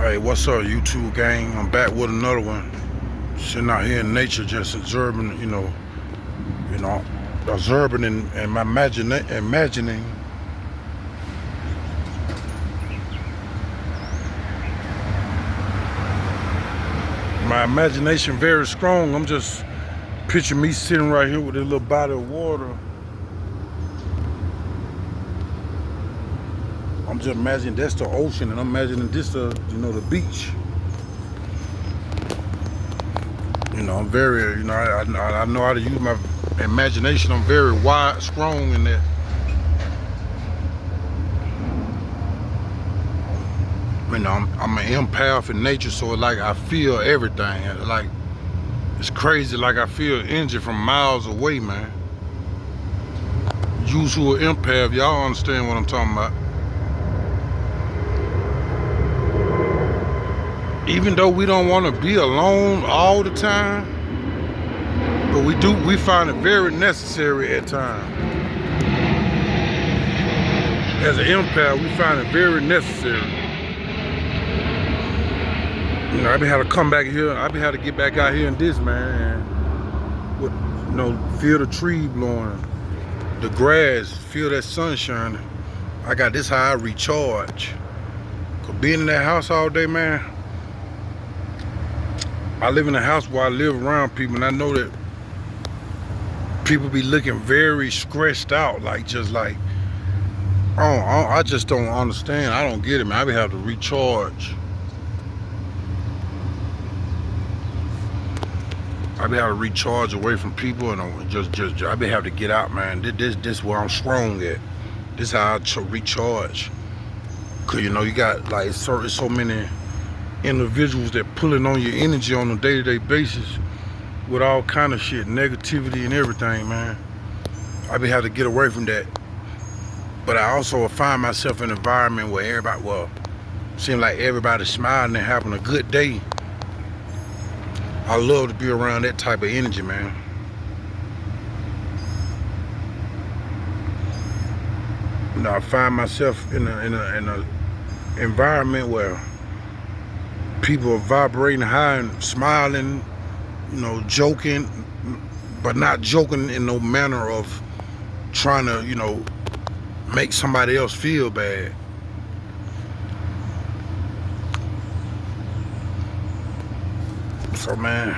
Hey, what's up, YouTube gang? I'm back with another one. Sitting out here in nature, just observing, observing and my imagining. My imagination very strong. I'm just picturing me sitting right here with a little body of water. I'm just imagining that's the ocean, and I'm imagining this, the beach. I'm very, I know how to use my imagination. I'm very wide, strong in that. I'm an empath in nature, so like I feel everything. Like it's crazy. Like I feel energy from miles away, man. You who are empath, y'all understand what I'm talking about. Even though we don't want to be alone all the time, but we find it very necessary at times. As an empath, we find it very necessary. I be had to come back here, I be had to get back out here in this, man, and feel the tree blowing, the grass, feel that sunshine. I got this how I recharge. Cause being in that house all day, man, I live in a house where I live around people, and I know that people be looking very stressed out, I just don't understand. I don't get it, man. I be have to recharge. I be have to recharge away from people, and I be have to get out, man. This where I'm strong at. This how I recharge. Cause you got like so many individuals that pulling on your energy on a day-to-day basis with all kind of shit, negativity and everything, man. I be have to get away from that. But I also find myself in an environment where seem like everybody's smiling and having a good day. I love to be around that type of energy, man. I find myself in a environment where people are vibrating high and smiling, joking, but not joking in no manner of trying to, make somebody else feel bad. So man,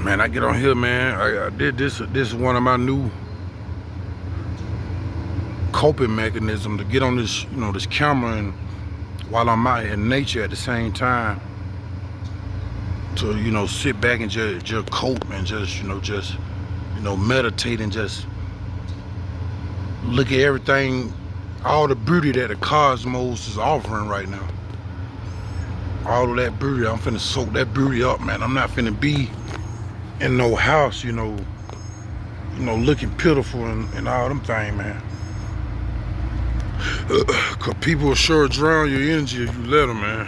I get on here, man. I did this. This is one of my new coping mechanism, to get on this, this camera, and while I'm out in nature at the same time, to sit back and just cope and just meditate and just look at everything, all the beauty that the cosmos is offering right now. All of that beauty, I'm finna soak that beauty up, man. I'm not finna be in no house, looking pitiful and all them things, man. Cause people will sure drown your energy if you let them, man.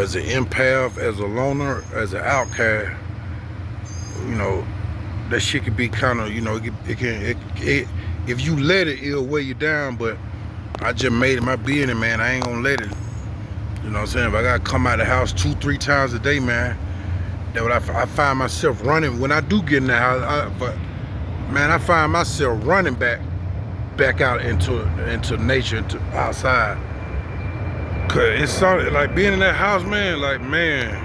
As an empath, as a loner, as an outcast, that shit could be kind of, if you let it, it'll weigh you down. But I just made it my being, man. I ain't gonna let it. You know what I'm saying? If I gotta come out of the house 2-3 times a day, man, that what I find myself running when I do get in the house. I find myself running back out into nature, into outside. Cause it's something like being in that house, man. Like, man,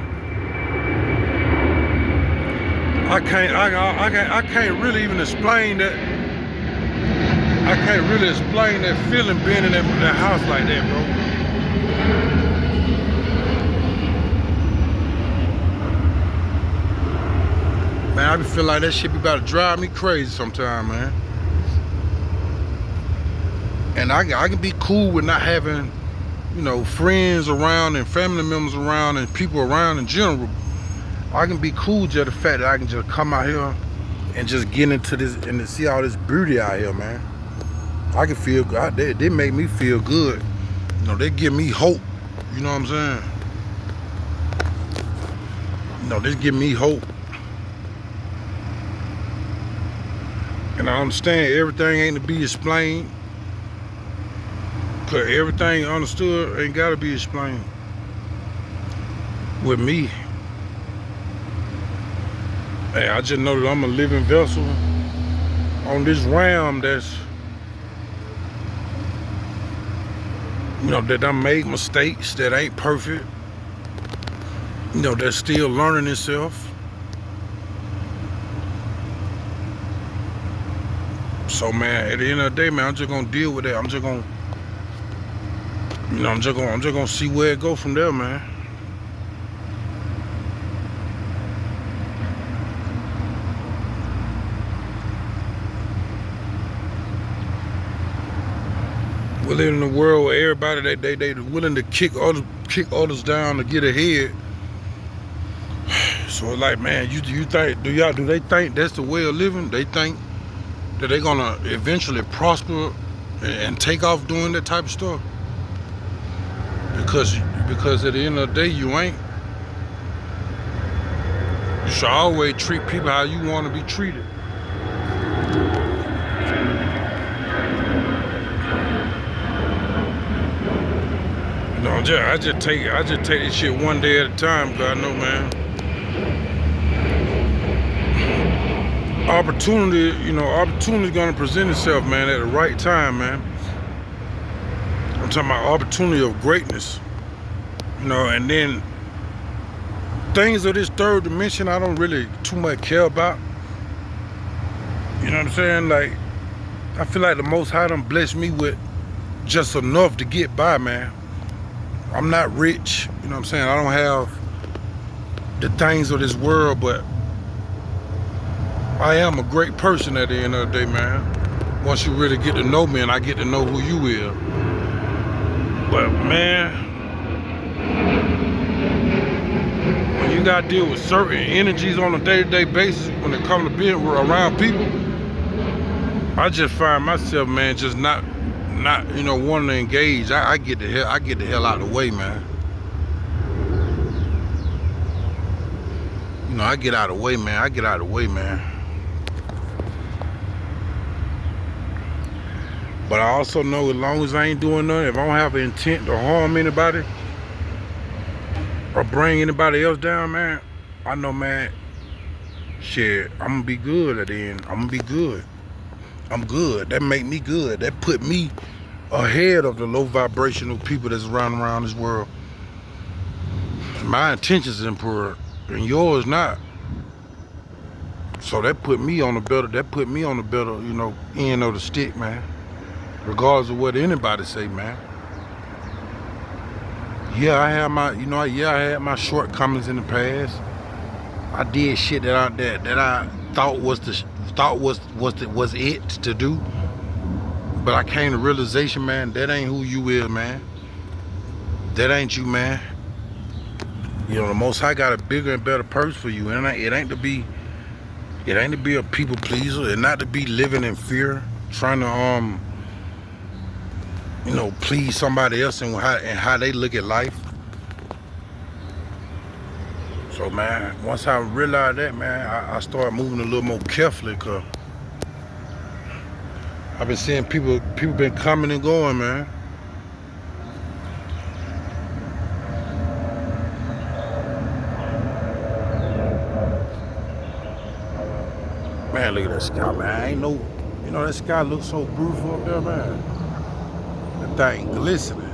I can't really even explain that. I can't really explain that feeling, being in that house like that, bro. Man, I be feeling like that shit be about to drive me crazy sometime, man. And I can be cool with not having, friends around and family members around and people around in general. I can be cool just the fact that I can just come out here and just get into this and to see all this beauty out here, man. I can feel good. They make me feel good. They give me hope. You know what I'm saying? They give me hope. And I understand everything ain't to be explained. Cause everything understood ain't gotta be explained. With me, hey, I just know that I'm a living vessel on this realm that's, you know, that I made mistakes, that ain't perfect, you know, that's still learning itself. So man, at the end of the day, man, I'm just gonna deal with that. I'm just gonna, you know, I'm just gonna see where it go from there, man. We live in a world where everybody they willing to kick others down to get ahead. So it's like, man, you think do they think that's the way of living? They think that they're gonna eventually prosper and take off doing that type of stuff? Because at the end of the day, you ain't. You should always treat people how you want to be treated. You know, I just take this shit one day at a time, cause I know, man, opportunity's gonna present itself, man, at the right time, man. I'm talking about opportunity of greatness, you know, and then things of this third dimension I don't really too much care about. You know what I'm saying? Like, I feel like the Most High done blessed me with just enough to get by, man. I'm not rich, you know what I'm saying? I don't have the things of this world, but I am a great person at the end of the day, man. Once you really get to know me and I get to know who you is. But man, when you gotta deal with certain energies on a day-to-day basis when it comes to being around people, I just find myself, man, just not you know, wanting to engage. I get the hell out of the way, man. You know, I get out of the way, man. I get out of the way, man. But I also know as long as I ain't doing nothing, if I don't have an intent to harm anybody or bring anybody else down, man, I know, man, shit, I'm gonna be good at the end. I'm gonna be good. I'm good. That make me good. That put me ahead of the low vibrational people that's around this world. My intentions is impure and yours not. So that put me on the better, you know, end of the stick, man. Regardless of what anybody say, man. Yeah, I have my, you know, I had my shortcomings in the past. I did shit that I thought was it to do. But I came to realization, man, that ain't who you is, man. That ain't you, man. You know, the Most High got a bigger and better purpose for you. And it ain't to be a people pleaser, and not to be living in fear, trying to you know, please somebody else and how they look at life. So man, once I realized that, man, I started moving a little more carefully, cause I've been seeing people been coming and going, man. Man, look at that sky, man. I ain't know, you know, that sky looks so beautiful up there, man. That thing glistening.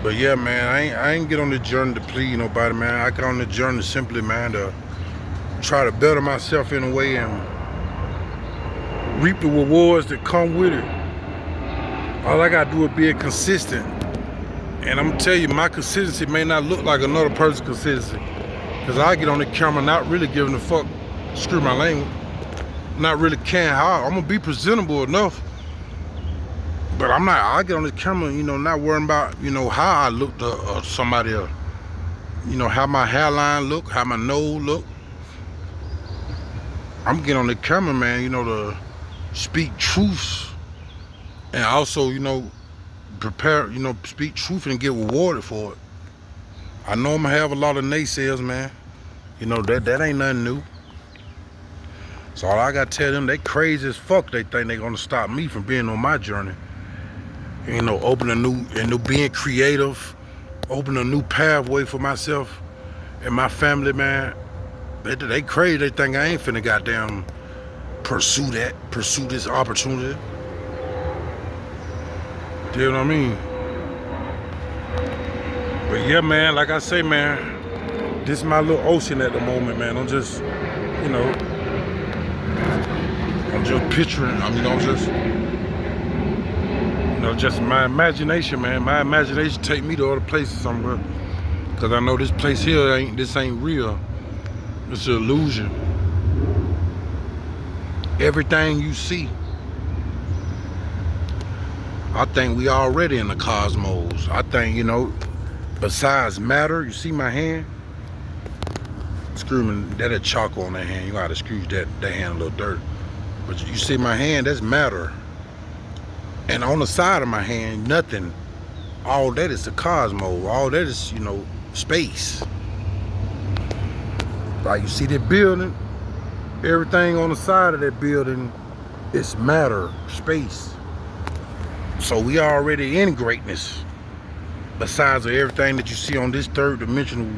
But yeah, man, I ain't get on the journey to please nobody, man. I got on the journey simply, man, to try to better myself in a way and reap the rewards that come with it. All I gotta do is be consistent. And I'm gonna tell you, my consistency may not look like another person's consistency. Cause I get on the camera not really giving a fuck, screw my language, not really caring how. I'm gonna be presentable enough. But I'm not, I get on the camera, you know, not worrying about, you know, how I look to somebody else. You know, how my hairline look, how my nose look. I'm getting on the camera, man, you know, to speak truths and also, you know, prepare, you know, speak truth and get rewarded for it. I know I'm gonna have a lot of naysayers, man. You know, that ain't nothing new. So all I gotta tell them, they crazy as fuck. They think they gonna stop me from being on my journey. You know, being creative, open a new pathway for myself and my family, man. They crazy. They think I ain't finna goddamn pursue this opportunity. You know what I mean? But yeah, man, like I say, man, this is my little ocean at the moment, man. I'm just, you know, I'm just picturing, just my imagination, man. My imagination take me to other places somewhere. Cause I know this place here ain't real. It's an illusion. Everything you see, I think we already in the cosmos. I think, you know, besides matter, you see my hand? Screwing that had charcoal on that hand. You gotta screw that hand a little dirt. But you see my hand, that's matter. And on the side of my hand, nothing. All that is the cosmos. All that is, you know, space. Like you see that building, everything on the side of that building is matter, space. So we already in greatness. Besides of everything that you see on this third dimensional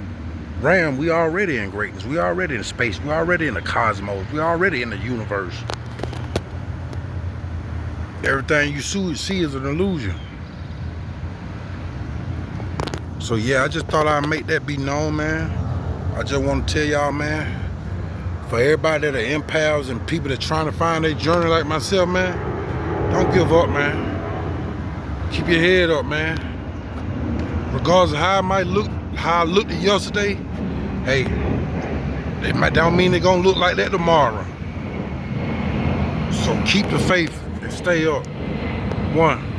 realm, we already in greatness. We already in space. We already in the cosmos. We already in the universe. Everything you see is an illusion. So yeah, I just thought I'd make that be known, man. I just want to tell y'all, man, for everybody that are empaths and people that trying to find their journey like myself, man, don't give up, man. Keep your head up, man. Regardless of how it might look, how I looked yesterday, hey, that don't mean they're gonna look like that tomorrow. So keep the faith and stay up. One.